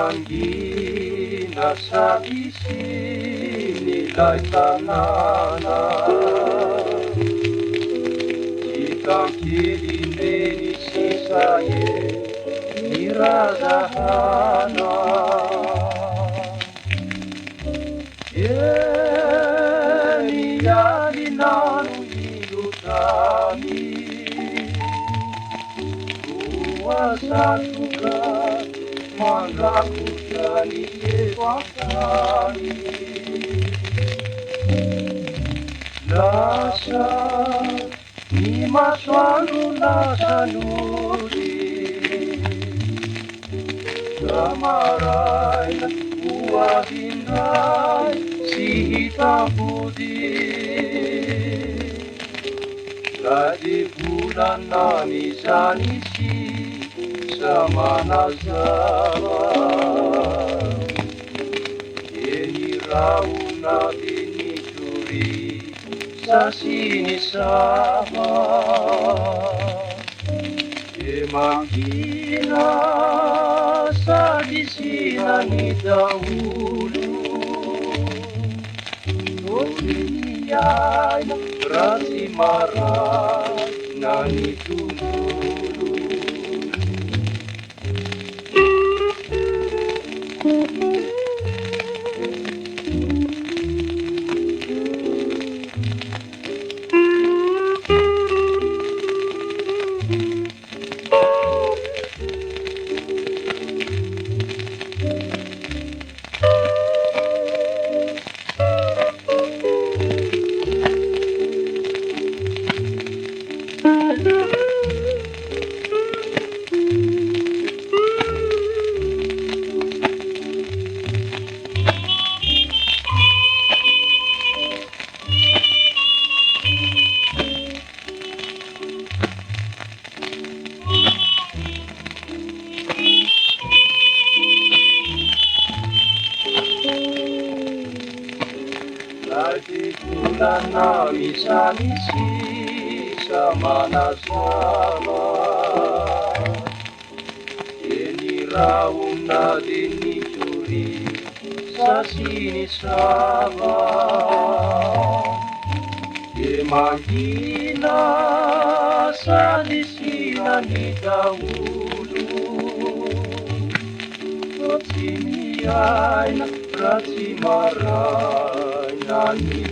mangina sa isinila'y tanana. Jikang kilineni sisaye nirazahana. Yeni nanu hidutami kuasa Tuhan mengakutani wakani. Nasa ni maswanu nasa nuri Kamaray buwahindray si hitam putih. Kadi bulan nami sanisi sama-sama. Ini raung natin ituri sa sini sama. Mangina sa disina ni dahulu. Nguniyay rasi marah nani tunulu. Lagi bulan nami sanisi sama-sama. Ini raung natin ituri sa sini sama. Mangina sa disina ni dahulu. At siniyay na rasi maray nani